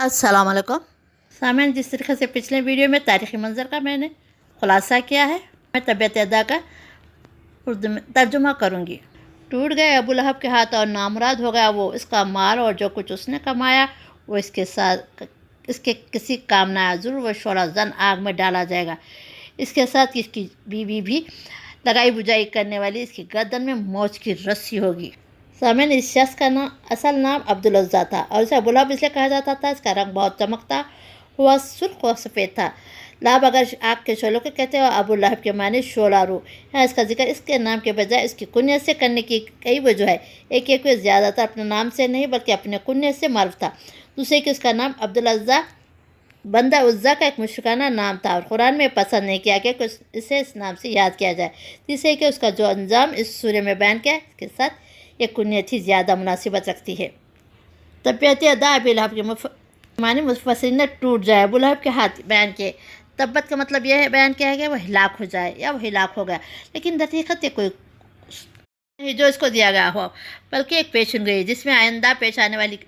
अस्सलाम वालेकुम सामने। जिस तरीके से पिछले वीडियो में तारीख़ी मंजर का मैंने ख़ुलासा किया है, मैं तबीयत अदा का उर्दू में तर्जुमा करूँगी। टूट गए अबू लहब के हाथ और नामुराद हो गया वो, इसका माल और जो कुछ उसने कमाया वो इसके साथ इसके किसी काम ना आया। ज़रूर वो शोला जन आग में डाला जाएगा। इसके साथ इसकी बीवी भी लगाई बुझाई करने वाली इसकी गर्दन में मौज की रस्सी होगी। सामने इस शख्स का असल नाम अब्दुल अज़्ज़ा था और इसे अबू लहब इसलिए कहा जाता था, इसका रंग बहुत चमकता हुआ सुर्ख और सफ़ेद था। लहब अगर आग के शोलों के कहते हैं और अबू लहब के माने शोला रू। यहाँ इसका जिक्र इसके नाम के बजाय इसकी कुन्यत से करने की कई वजह है। एक ज़्यादातर अपने नाम से नहीं बल्कि अपने कुन्यत से मारूफ था। दूसरे कि उसका नाम अब्दुल अज़्ज़ा बंदा उज़्ज़ा का एक मुशरिकाना नाम था और कुरान में पसंद नहीं किया कि इसे इस नाम से याद किया जाए। तीसरे कि उसका जो अंजाम इस सूर्य में बयान किया इसके साथ ये कुन्यत ही ज़्यादा मुनासिबत रखती है। तबीयत अदा अबू लहब के मानी मुफस्सिरीन ने टूट जाए। अबू लहब के हाथ बयान किए। तब्बत का मतलब यह है बयान किया है कि वह हिलाक हो जाए या वह हिलाक हो गया, लेकिन दरहकीकत ये कोई नहीं जो इसको दिया गया हो, बल्कि एक पेशन गोई जिसमें आइंदा पेश आने वाली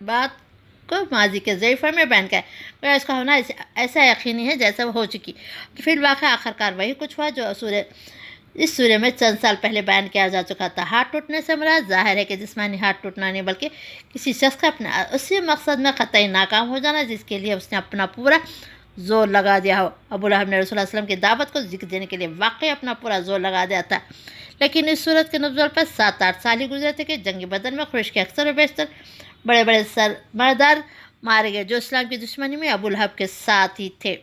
बात को माजी के ज़रीफ़े में बयान किया है। इसका होना ऐसा यकीनी है जैसा वो हो चुकी। तो फिर वाक़या आखिरकार वही कुछ हुआ जो इस सूर्य में चंद साल पहले बयान किया जा चुका था। हाथ टूटने से मुराद ज़ाहिर है कि जिस्मानी हाथ टूटना नहीं, बल्कि किसी शख्स का अपने उसी मकसद में क़तई नाकाम हो जाना जिसके लिए उसने अपना पूरा ज़ोर लगा दिया हो। अबू लहब ने रसूल सल्लल्लाहु अलैहि वसल्लम की दावत को जिक्र देने के लिए वाकई अपना पूरा ज़ोर लगा दिया था, लेकिन इस सूरत के नुज़ूल पर 7-8 साल ही गुजरे थे कि जंगी बदर में कुरैश के अक्सर व बेशतर बड़े बड़े सरमादार मारे गए जो इस्लाम की दुश्मनी में अबू लहब के साथ ही थे।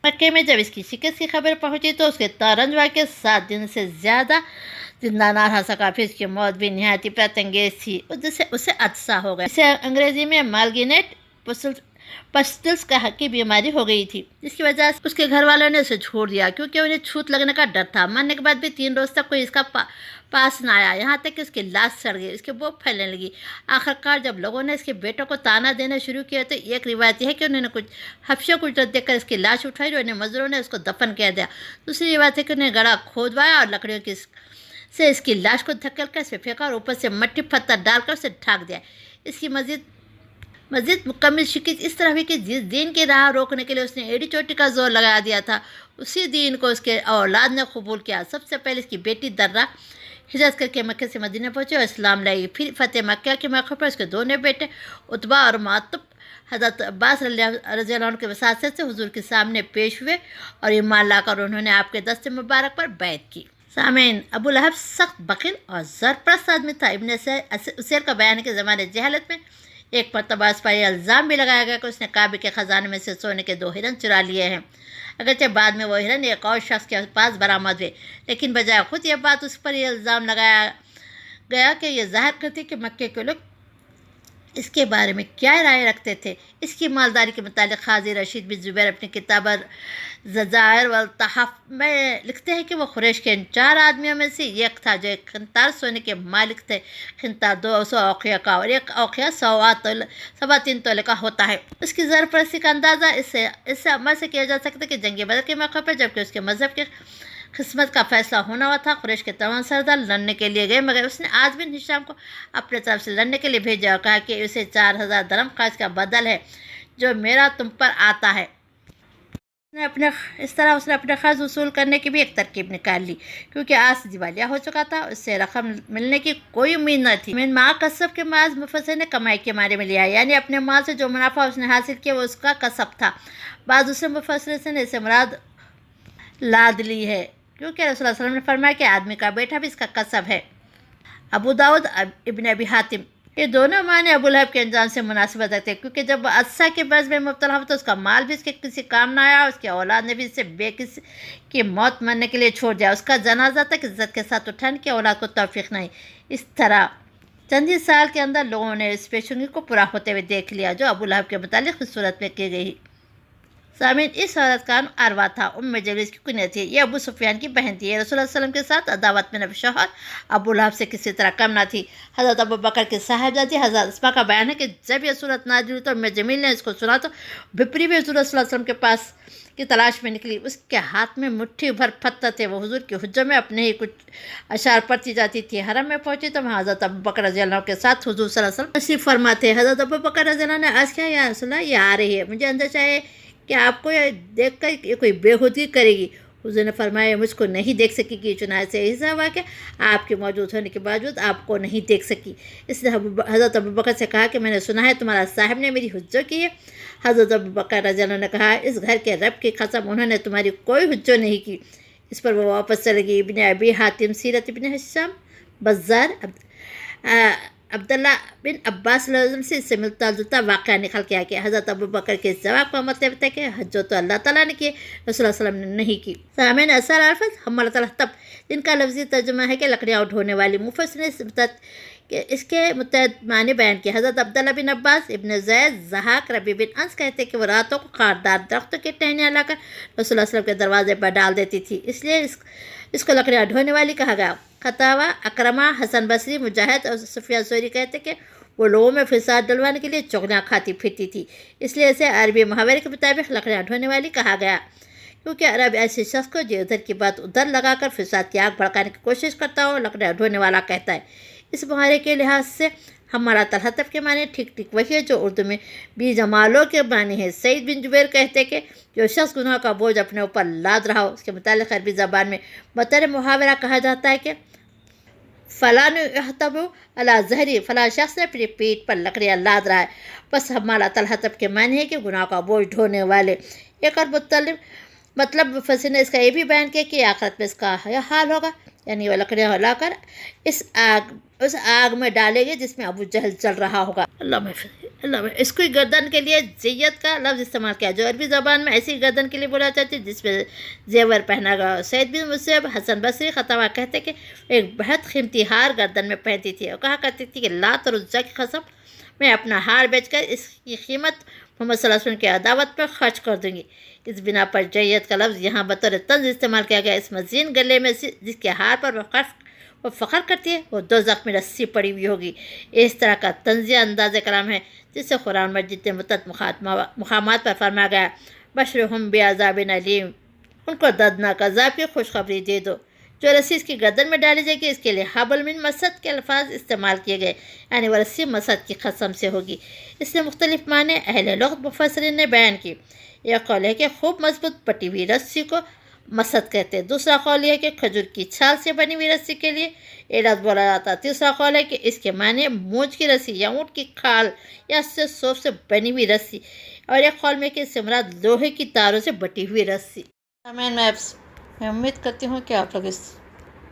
मक्के में जब इसकी शिकस्त की खबर पहुंची तो उसके तारंजवा के 7 दिन से ज़्यादा जिंदा ना रह सका। फिर इसकी मौत भी नहायत प्रतंगेज थी, जिससे उसे अदसा हो गया। इसे अंग्रेज़ी में मालगिनेट पस्टिल्स की बीमारी हो गई थी, जिसकी वजह से उसके घर वालों ने उसे छोड़ दिया क्योंकि उन्हें छूत लगने का डर था। मरने के बाद भी 3 रोज़ तक कोई इसका पास न आया, यहाँ तक कि उसकी लाश सड़ गई, इसके बो फैलने लगी। आखिरकार जब लोगों ने इसके बेटों को ताना देना शुरू किया तो एक रिवायत है कि उन्होंने कुछ हफ्शों को उजरत देकर इसकी लाश उठाई और मज़दूरों ने उसको दफन किया दिया। दूसरी रिवायत है कि उन्हें गड़ा खोदवाया और लकड़ियों की से इसकी लाश को धक्कल कर इस पर फेंका और ऊपर से मट्टी पत्थर डालकर उसे ढाक दिया। इसकी मज़ीद मुकम्मल शिकस्त इस तरह हुई कि जिस दीन की राह रोकने के लिए उसने एड़ी चोटी का जोर लगा दिया था, उसी दीन को उसके औलाद ने कबूल किया। सबसे पहले इसकी बेटी दर्रा हिजरत करके मक्के से मदीना पहुंचे और इस्लाम लाई। फिर फ़तेह मक्का के मौके पर उसके दोनों बेटे उतबा और मातब हज़रत अब्बास रज़ी अल्लाह अन्हु के वसासत से हुजूर के सामने पेश हुए और ईमान लाकर उन्होंने आपके दस्ते मुबारक पर बैत की। सामीन, अबू लहब सख्त बखील और ज़रप्रस्त आदमी था। इब्न उसैर का बयान है कि ज़माने जहालत में एक मरतबा इस पर इल्ज़ाम भी लगाया गया कि उसने काबे के ख़जाने में से सोने के 2 हिरन चुरा लिए हैं। अगरचे बाद में वो हिरन एक और शख्स के पास बरामद हुए, लेकिन बजाय खुद ये बात उस पर यह इल्ज़ाम लगाया गया कि यह ज़ाहिर करती कि मक्के के लोग इसके बारे में क्या राय रखते थे। इसकी मालदारी के मुतालिक क़ाज़ी रशीद बिन ज़ुबैर अपनी किताब ज़जाइर वल तहफ़ में लिखते हैं कि वो कुरैश के इन 4 आदमियों में से एक था जो एक खिंतार सोने के मालिक थे। खिंतार 200 औक़िया का और एक औक़िया 3 तोले का होता है। उसकी ज़रप्रस्ती का अंदाज़ा इससे अमल से किया जा सकता है कि जंग बदर के मौके पर जबकि उसके मज़हब के किस्मत का फैसला होना हुआ था, कुरैश के तमाम सरदार लड़ने के लिए गए, मगर उसने आज बिन हिशाम को अपने तरफ से लड़ने के लिए भेजा और कहा कि उसे 4000 दरम खर्च का बदल है जो मेरा तुम पर आता है। इस तरह उसने अपने खर्च वसूल करने की भी एक तरकीब निकाल ली, क्योंकि आज दिवालिया हो चुका था, उससे रकम मिलने की कोई उम्मीद न थी। मिन माँ कसब के माज मुफस्सिर ने कमाई के मारे में लिया, यानी अपने माल से जो मुनाफा उसने हासिल किया वो उसका कसब था। बाद दूसरे मुफस्सिर ने इसे मुराद लाद ली है, क्योंकि रसूल सल्लल्लाहु अलैहि वसल्लम ने फरमाया कि आदमी का बेटा भी इसका कसब है। अबू दाऊद इब्न अबी हातिम ये दोनों माने अबू लहब के अंजाम से मुनासिबत रखते, क्योंकि जब अदसा के बर्ज में मुब्तला हुआ तो उसका माल भी इसके किसी काम ना आया, उसके औलाद ने भी इससे बेकिस की मौत मरने के लिए छोड़ दिया। उसका जनाजा तक इज्जत के साथ उठाने की औलाद को तौफीक नहीं। इस तरह चंद ही साल के अंदर लोगों ने इस पेशंगी को पूरा होते हुए देख लिया जो अबू लहब के मुतालिक इस सूरत में की गई। سامعین، اس عورت کا نام عروہ تھا، ام جمیل کی کنیت تھی۔ یہ ابو سفیان کی بہن تھی۔ یہ رسول اللہ صلی اللہ علیہ وسلم کے ساتھ عداوت میں نبی شوہر ابو لہب سے کسی طرح کم نہ تھی۔ حضرت ابو بکر کی صاحبزادی حضرت اسماء کا بیان ہے کہ جب یہ صورت نازل ہوئی تو ام جمیل نے اس کو سنا تو بپری بھی حضور صلی اللہ علیہ وسلم کے پاس کی تلاش میں نکلی۔ اس کے ہاتھ میں مٹھی بھر پتھر تھے۔ وہ حضور کی حجوں میں اپنے ہی کچھ اشعار پڑھتی جاتی تھی۔ حرم میں پہنچی تو وہاں حضرت ابو بکر رضی اللہ عنہ کے ساتھ حضور صلی اللہ علیہ وسلم تشریف فرما تھے۔ حضرت ابو بکر رضی اللہ عنہ نے عرض کیا، یا رسول اللہ، یہ آ رہی ہے، مجھے اندیشہ ہے کہ آپ کو یہ دیکھ کر یہ کوئی بےہودگی کرے گی۔ حضور نے فرمایا، مجھ کو نہیں دیکھ سکے گی، چنانچہ ایسا ہوا کہ آپ کے موجود ہونے کے باوجود آپ کو نہیں دیکھ سکی۔ اس نے حضرت ابو بکر سے کہا کہ میں نے سنا ہے تمہارا صاحب نے میری حجوں کی ہے۔ حضرت ابو بکر رضی اللہ عنہ نے کہا، اس گھر کے رب کی قسم، انہوں نے تمہاری کوئی حجوں نہیں کی۔ اس پر وہ واپس چلے گئی۔ ابن ابی حاتم سیرت ابن حشام بزار عبداللہ بن عباس صلی اللہ علیہ وسلم سے اس سے ملتا جلتا واقعہ نکل کے آ کہ حضرت ابو بکر کے اس جواب کا مطلب تھا کہ حج تو اللہ تعالیٰ نے کیے، رسول اللہ صلی اللہ علیہ وسلم نے نہیں کی۔ سامعین، اثر الفاظ حملۃ الحطب، جن کا لفظی ترجمہ ہے کہ لکڑیاں ڈھونے والی، مفسر نے اس کے متعدد معنی بیان کیے۔ حضرت عبداللہ بن عباس، ابن زید، ضحاک، ربیع بن انس کہتے کہ وہ راتوں کو خاردار درختوں کی ٹہنیاں لا کر رسول اللہ صلی اللہ علیہ وسلم کے دروازے پر ڈال دیتی تھی، اس لیے اس کو لکڑیاں ڈھونے والی کہا گیا۔ قتادہ، اکرمہ، حسن بصری، مجاہد اور سفیان ثوری کہتے کہ وہ لوگوں میں فساد ڈلوانے کے لیے چغلیاں کھاتی پھرتی تھی، اس لیے اسے عربی محاورے کے مطابق لکڑیاں ڈھونے والی کہا گیا، کیونکہ عرب ایسے شخص کو جو ادھر کی بات ادھر لگا کر فساد کی آگ بھڑکانے کی کوشش کرتا ہو لکڑیاں ڈھونے والا کہتا ہے۔ اس محاورے کے لحاظ سے حملۃ الحطب کے معنی ٹھیک ٹھیک وہی ہے جو اردو میں بی جمالوں کے معنی ہے۔ سعید بن جبیر کہتے کہ جو شخص گناہ کا بوجھ اپنے اوپر لاد رہا ہو، اس کے متعلق عربی زبان میں بطور محاورہ کہا جاتا ہے کہ فلاں یحتب علی ظہری، فلاں شخص نے اپنی پیٹھ پر لکڑیاں لاد رہا ہے۔ بس حملۃ الحطب کے معنی ہے کہ گناہ کا بوجھ ڈھونے والے۔ ایک اور مطلب مفسر نے اس کا یہ بھی بیان کیا کہ آخرت میں اس کا یہ حال ہوگا، یعنی وہ لکڑیاں لا کر اس آگ میں ڈالے گے جس میں ابو جہل جل رہا ہوگا۔ اللہ اس کی گردن کے لیے زیت کا لفظ استعمال کیا، جو عربی زبان میں ایسی گردن کے لیے بولا جاتی ہے جس میں زیور پہنا گیا۔ سعید بن مسیب، حسن بصری، قتادہ کہتے کہ ایک بہت قیمتی ہار گردن میں پہنتی تھی اور کہا کرتی تھی کہ لات اور عزا کی قسم، میں اپنا ہار بیچ کر اس کی قیمت محمد صلی اللہ علیہ وسلم کی عداوت پر خرچ کر دوں گی۔ اس بنا پر جیت کا لفظ یہاں بطور طنز استعمال کیا گیا۔ اس مزین گلے میں جس کے ہار پر وہ فخر کرتی ہے وہ دوزخ میں رسی پڑی ہوئی ہوگی۔ اس طرح کا طنزیہ انداز کلام ہے جس سے قرآن مجید کے متعدد مقامات پر فرمایا گیا، بشرہم بعذاب علیم، ان کو دردناک عذاب کی خوشخبری دے دو۔ جو رسی اس کی گردن میں ڈالی جائے گی اس کے لیے حبل من مسد کے الفاظ استعمال کیے گئے، یعنی وہ رسی مسد کی قسم سے ہوگی۔ اس نے مختلف معنی اہل لغت مفسرین نے بیان کی۔ ایک قول ہے کہ خوب مضبوط پٹی ہوئی رسی کو مسد کہتے ہیں، دوسرا قول یہ ہے کہ کھجور کی چھال سے بنی ہوئی رسی کے لیے ایڑاد بولا جاتا ہے، تیسرا قول ہے کہ اس کے معنی مونج کی رسی یا اونٹ کی کھال یا صوف سے بنی ہوئی رسی، اور ایک قول میں کہ اس سے مراد لوہے کی تاروں سے بٹی ہوئی رسی۔ میں امید کرتی ہوں کہ آپ لوگ اس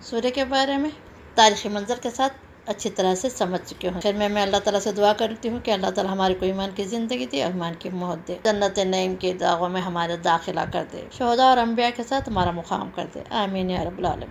سورہ کے بارے میں تاریخی منظر کے ساتھ اچھی طرح سے سمجھ چکے ہوں۔ پھر میں اللہ تعالیٰ سے دعا کرتی ہوں کہ اللہ تعالیٰ ہمارے کو ایمان کی زندگی دے اور ایمان کی موت دے، جنت نعیم کے باغوں میں ہمارے داخلہ کر دے، شہداء اور انبیاء کے ساتھ ہمارا مقام کر دے، آمین یا رب العالمین۔